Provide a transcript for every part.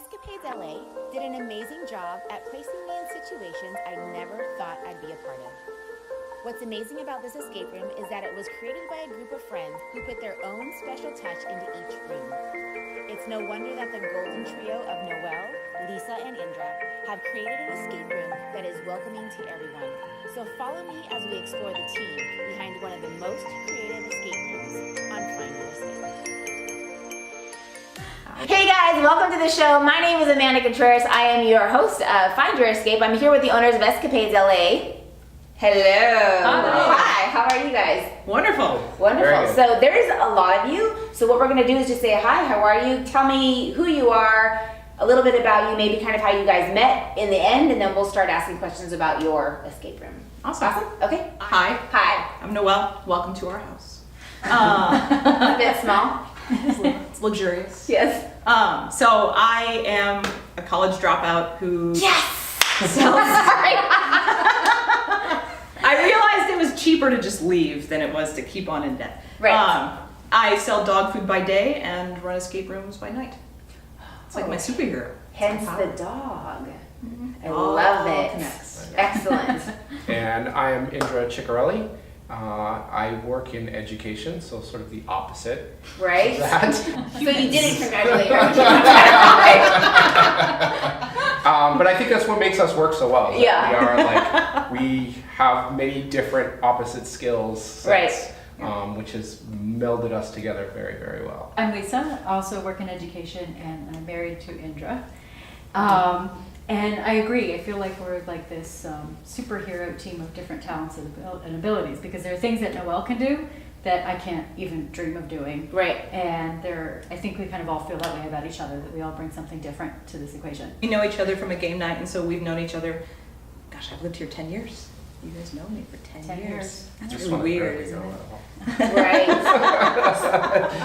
EscapadesLa did an amazing job at placing me in situations I never thought I'd be a part of. What's amazing about this escape room is that it was created by a group of friends who put their own special touch into each room. It's no wonder that the golden trio of Noelle, Lisa, and Indra have created an escape room that is welcoming to everyone. So follow me as we explore the team behind one of the most creative escape rooms on Find Your Escape. Hey guys, welcome to the show. My name is Amanda Contreras. I am your host of Find Your Escape. I'm here with the owners of EscapadesLa. Hello. Hi, how are you guys? Wonderful. Wonderful. So there's a lot of you. So what we're going to do is just say hi, how are you? Tell me who you are, a little bit about you, maybe kind of how you guys met in the end, and then we'll start asking questions about your escape room. Awesome. Okay. Hi. Hi. I'm Noelle. Welcome to our house. A bit small. It's luxurious. Yes. So I am a college dropout who Yes! I realized it was cheaper to just leave than it was to keep on in debt. Right. I sell dog food by day and run escape rooms by night. It's like my superhero. Hence the dog. Mm-hmm. I love it. Connects. Excellent. And I am Indra Ciccarelli. I work in education, so sort of the opposite Right? of that. So you didn't congratulate her. But I think that's what makes us work so well. Yeah. We have many different opposite skills sets, which has melded us together very, very well. I'm Lisa, also work in education, and I'm married to Indra. And I agree, I feel like we're like this superhero team of different talents and abilities, because there are things that Noelle can do that I can't even dream of doing. Right. And I think we kind of all feel that way about each other, that we all bring something different to this equation. We know each other from a game night, and so we've known each other, gosh, I've lived here 10 years. You guys know me for 10 years. That's Just really wanna weird, correct isn't you it? all. Right.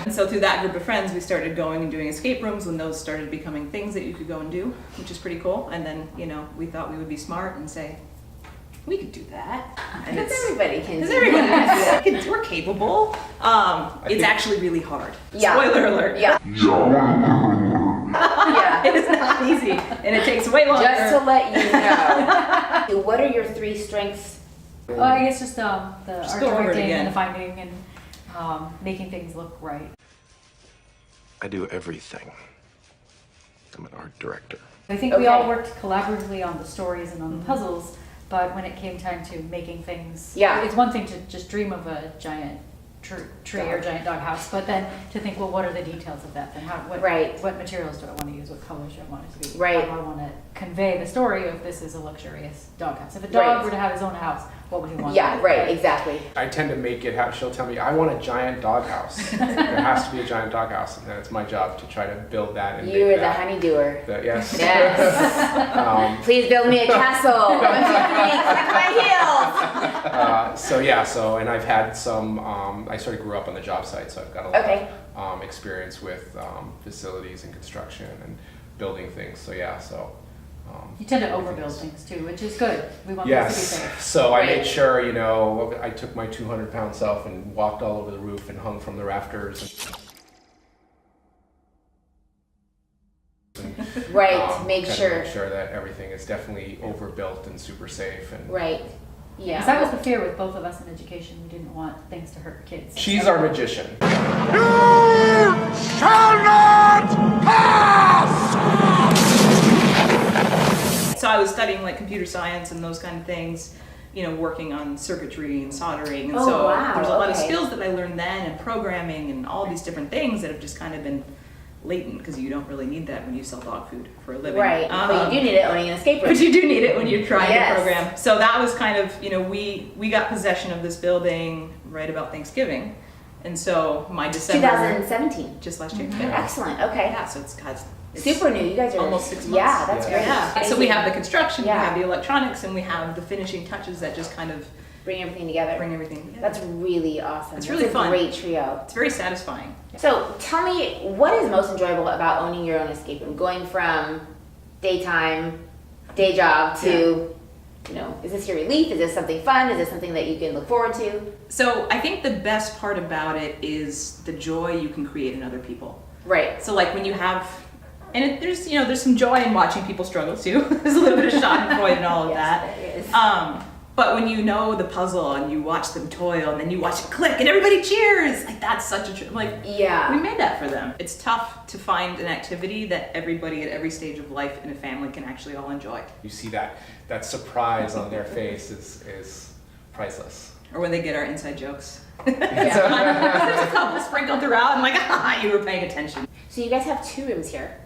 And so through that group of friends, we started going and doing escape rooms when those started becoming things that you could go and do, which is pretty cool. And then, we thought we would be smart and say, we could do that. And Because everybody can do Because everybody that. can do that. We're capable. It's actually really hard. Yeah. Spoiler alert. Yeah. Yeah. It is not easy, and it takes way longer. Just to let you know. What are your 3 strengths? Well, I guess just the art go over it directing again. and the finding and making things look right. I do everything. I'm an art director. I think we all Okay. worked collaboratively on the stories and on the puzzles, but when it came time to making things, Yeah. it's one thing to just dream of a giant tree or giant doghouse, but then to think, well, what are the details of that? Then Right. what materials do I want to use? What colors do I want it to be? Right. How do I want to convey the story of this is a luxurious doghouse? If a dog Right. were to have his own house, what would he want? Yeah, right, exactly. I tend to make it happen. She'll tell me, I want a giant doghouse. There has to be a giant doghouse, and then it's my job to try to build that and You make are the that. honeydewer. Yes. Yes. Please build me a castle. 1, 2, 3, click my heels. And I've had some, I sort of grew up on the job site, so I've got a lot of experience with facilities and construction and building things. You tend to overbuild things too, which is good. We want things to be Yes, safe. so I Right. made sure, I took my 200-pound self and walked all over the roof and hung from the rafters. Right, make Kind of sure. Make sure that everything is definitely overbuilt and super safe. And Right. Yeah. Because that was the fear with both of us in education. We didn't want things to hurt kids. She's our magician. So I was studying like computer science and those kind of things, working on circuitry and soldering. And Oh, so wow, there's a lot of okay. skills that I learned then, and programming and all these different things that have just kind of been latent, because you don't really need that when you sell dog food for a living. Right, but you do need it owning an escape room. But you do need it when you're trying Yes. to program. So that was kind of, we got possession of this building right about Thanksgiving. And so my December, 2017. just last year. Excellent, okay. Yeah, so it's Super new, you guys are. almost 6 months. Yeah, that's great. Yeah. So we have the construction, Yeah. we have the electronics, and we have the finishing touches that just kind of Bring everything together. bring everything together. That's really awesome. It's That's really a fun. great trio. It's very satisfying. So tell me, what is most enjoyable about owning your own escape room? Going from daytime, day job to, is this your relief? Is this something fun? Is this something that you can look forward to? So I think the best part about it is the joy you can create in other people. Right. So like when you have And there's some joy in watching people struggle too. There's a little bit of schadenfreude and all of that. There is. But when you know the puzzle and you watch them toil and then you watch it click and everybody cheers, like that's such a we Yeah. made that for them. It's tough to find an activity that everybody at every stage of life in a family can actually all enjoy. You see that surprise on their face is priceless. Or when they get our inside jokes. Yeah. There's a couple sprinkled throughout. I'm like, you were paying attention. So you guys have 2 rooms here.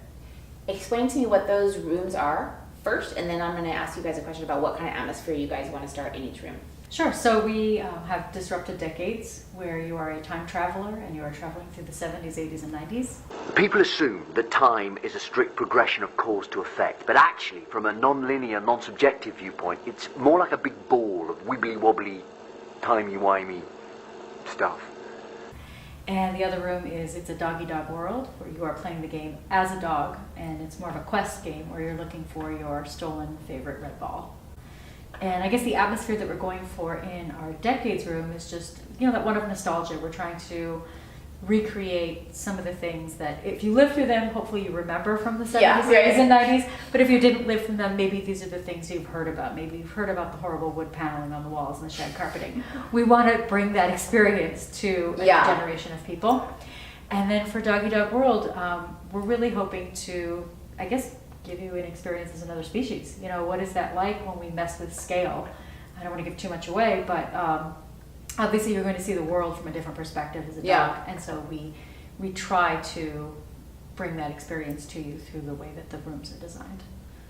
Explain to me what those rooms are first, and then I'm going to ask you guys a question about what kind of atmosphere you guys want to start in each room. Sure. So we have Disrupted Decades, where you are a time traveler and you are traveling through the 70s, 80s, and 90s. People assume that time is a strict progression of cause to effect, but actually, from a non-linear, non-subjective viewpoint, it's more like a big ball of wibbly-wobbly, timey-wimey stuff. And the other room is It's a Doggy Dog World, where you are playing the game as a dog, and it's more of a quest game where you're looking for your stolen favorite red ball. And I guess the atmosphere that we're going for in our Decades room is just, that one of nostalgia. We're trying to recreate some of the things that if you lived through them, hopefully you remember from the 70s, Yeah, right. 80s, and 90s. But if you didn't live through them, maybe these are the things you've heard about. Maybe you've heard about the horrible wood paneling on the walls and the shag carpeting. We want to bring that experience to a new Yeah. generation of people. And then for Doggy Dog World, we're really hoping to, I guess, give you an experience as another species. What is that like when we mess with scale? I don't want to give too much away, but obviously you're going to see the world from a different perspective as a Yeah. dog. And so we try to bring that experience to you through the way that the rooms are designed.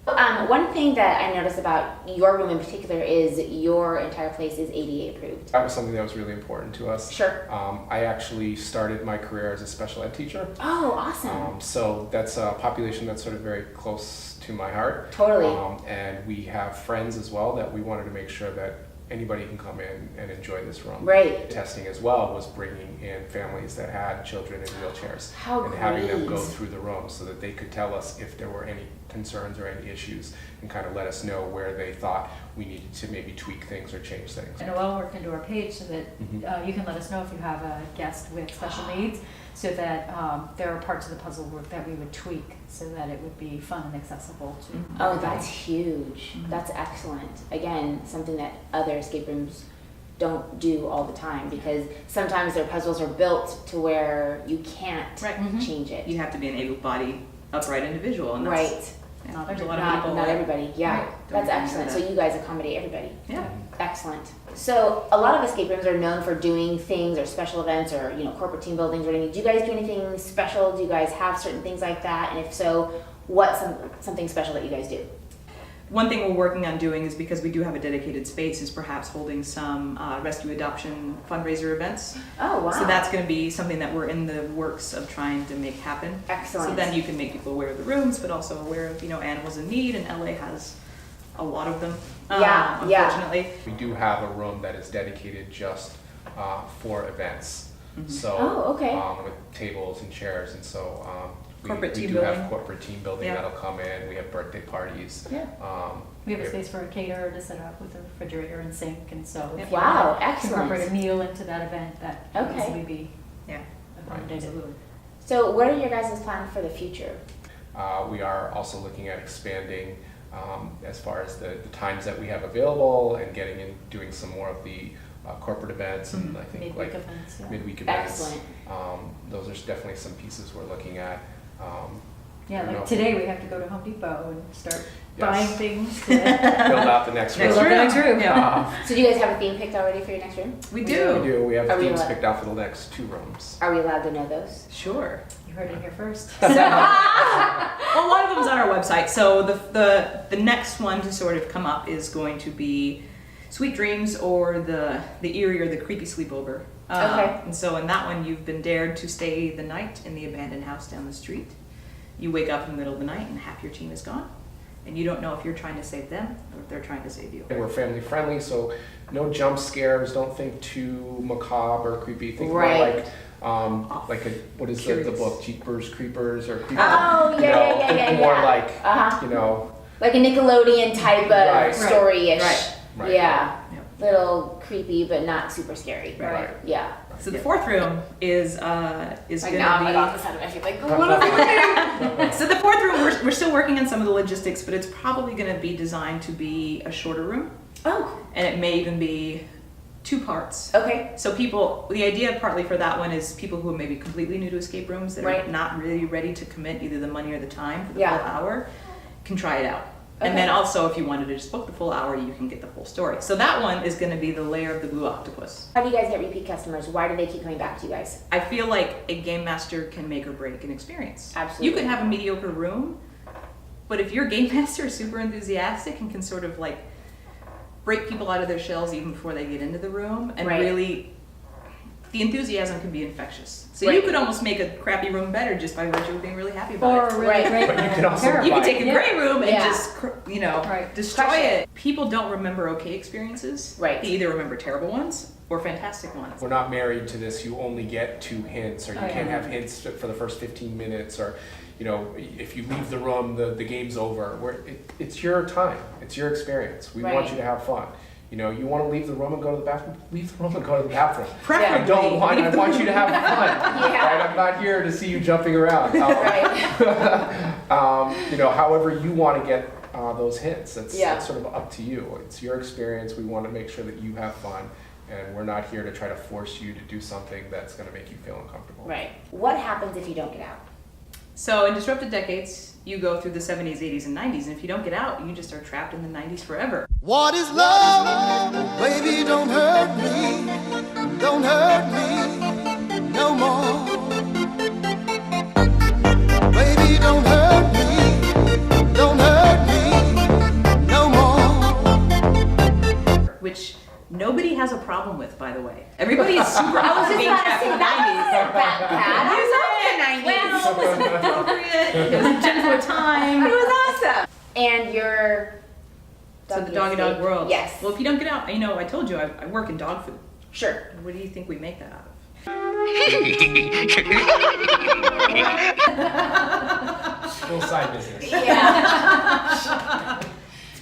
One thing that I noticed about your room in particular is your entire place is ADA approved. That was something that was really important to us. Sure. I actually started my career as a special ed teacher. Oh, awesome. So that's a population that's sort of very close to my heart. Totally. And we have friends as well that we wanted to make sure that anybody can come in and enjoy this room. Right. Testing as well was bringing in families that had children in wheelchairs How and having them go great. through the room so that they could tell us if there were any concerns or any issues and kind of let us know where they thought we needed to maybe tweak things or change things. And Noelle worked into our page so that you can let us know if you have a guest with special needs, so that there are parts of the puzzle work that we would tweak so that it would be fun and accessible to Oh, everybody. that's huge. That's excellent. Again, something that other escape rooms don't do all the time, because sometimes their puzzles are built to where you can't Right. change it. You have to be an able-bodied, upright individual, and that's, Right. yeah, there's a lot of Not, people not that everybody. Yeah, Right. that's Don't excellent. do So that. you guys accommodate everybody. Yeah. Excellent. So a lot of escape rooms are known for doing things or special events or corporate team buildings or anything. Do you guys do anything special? Do you guys have certain things like that? And if so, what's something special that you guys do? One thing we're working on doing is, because we do have a dedicated space, is perhaps holding some rescue adoption fundraiser events. Oh wow. So that's going to be something that we're in the works of trying to make happen. Excellent. So then you can make people aware of the rooms, but also aware of animals in need, and LA has a lot of them. Yeah, yeah. Unfortunately. We do have a room that is dedicated just for events. So Oh, okay. with tables and chairs, and so Corporate we team do building. have corporate team building Yeah. that'll come in. We have birthday parties. Yeah. We have a space for a caterer to set up with a refrigerator and sink, and so if you Wow, want to incorporate a excellent. meal into that event, that can Okay. easily be Yeah. accommodated. So what are your guys' plans for the future? We are also looking at expanding as far as the times that we have available and getting in, doing some more of the corporate events and I think Midweek like events, yeah. midweek events. Excellent. Those are definitely some pieces we're looking at. Yeah, I like know. today we have to go to Home Depot and start Yes. buying things to Build out the next Next room. build up the next room. Yeah. So do you guys have a theme picked already for your next room? We We do. do. We have Are we themes allowed- picked out for the next 2 rooms. Are we allowed to know those? Sure. You heard it here first. Well, a lot of them's on our website. So the next one to sort of come up is going to be Sweet Dreams, or the eerie or the creepy sleepover. Okay. And so in that one, you've been dared to stay the night in the abandoned house down the street. You wake up in the middle of the night and half your team is gone, and you don't know if you're trying to save them or if they're trying to save you. And we're family friendly, so no jump scares. Don't think too macabre or creepy. Think Right. more like a what is the Curious. book? Jeepers Creepers or Creepers? Oh, You yeah, know, yeah, think yeah, more yeah. like Uh-huh. Like a Nickelodeon type of Right. story-ish. Right. Right. Yeah. Yep. Little creepy, but not super scary. Right. Yeah. So the fourth room is Like going now I'm to like be. off the side of my feet, like, what am I doing? So the fourth room still working on some of the logistics, but it's probably going to be designed to be a shorter room. Oh, And it may even be 2 parts. okay. So people, the idea partly for that one is people who are maybe completely new to escape rooms that Right. are not really ready to commit either the money or the time for the Yeah. full hour can try it out. Okay. And then also if you wanted to just book the full hour, you can get the full story. So that one is going to be the layer of the blue octopus. How do you guys get repeat customers? Why do they keep coming back to you guys? I feel like a game master can make or break an experience. Absolutely. You can have a mediocre room, but if your game master is super enthusiastic and can sort of like break people out of their shells even before they get into the room and Right. really, the enthusiasm can be infectious. So you Right. could almost make a crappy room better just by virtue of being really happy Or about a it. really Right. great But you can also terrible. You could Right. take a Yeah. great room and Yeah. just, Right. destroy Crush it. People don't remember okay experiences. Right. They either remember terrible ones or fantastic ones. We're not married to this, you only get 2 hints, or you Oh, can't yeah. have hints for the first 15 minutes, or, you know, if you leave the room, the game's over. It's your time, it's your experience. We Right. want you to have fun. You know, you want to leave the room and go to the bathroom, leave the room and go to the bathroom. I Preferably. don't want, I leave the want you room. to have fun. Yeah. Right? I'm not here to see you jumping around. Right. You know, however you want to get those hints, it's Yeah. sort of up to you. It's your experience. We want to make sure that you have fun, and we're not here to try to force you to do something that's going to make you feel uncomfortable. Right. What happens if you don't get out? So in Disrupted Decades, you go through the 70s, 80s, and 90s, and if you don't get out, you just are trapped in the 90s forever. What is love? Baby, don't hurt me. Don't hurt me no more. Baby, don't hurt me. Don't hurt me no more. Which nobody has a problem with, by the way. Everybody is super I was just being about to trapped say in the that 90s. wasn't that bad. I love the 90s. Well, it was appropriate. It was a gentler time. It was awesome. And your So the doggy dog world. Yes. Well, if you don't get out, you know, I told you I work in dog food. Sure. What do you think we make that out of? Little side business. Yeah.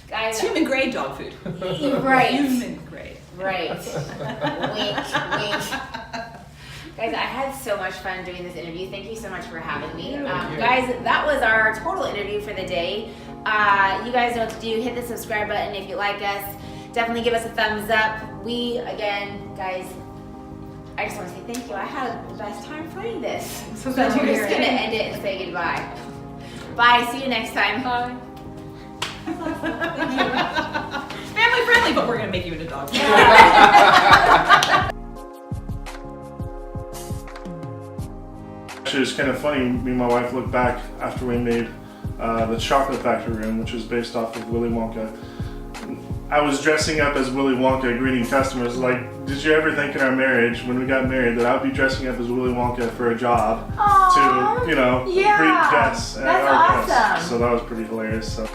Guys, It's human grade dog food. right. Human grade. Right. Wink, wink. Guys, I had so much fun doing this interview. Thank you so much for having me. Guys, that was our total interview for the day. You guys know what to do. Hit the subscribe button if you like us. Definitely give us a thumbs up. We, again, guys, I just want to say thank you. I had the best time playing this. So glad we're you're just here. going to end it and say goodbye. Bye. See you next time. Bye. Family friendly, but we're gonna make you into dog food. Actually, it's kind of funny. Me and my wife looked back after we made the Chocolate Factory room, which was based off of Willy Wonka. I was dressing up as Willy Wonka, greeting customers. Like, did you ever think in our marriage, when we got married, that I would be dressing up as Willy Wonka for a job Aw, to, you know, yeah, greet guests at that's our awesome. guests? So that was pretty hilarious. So.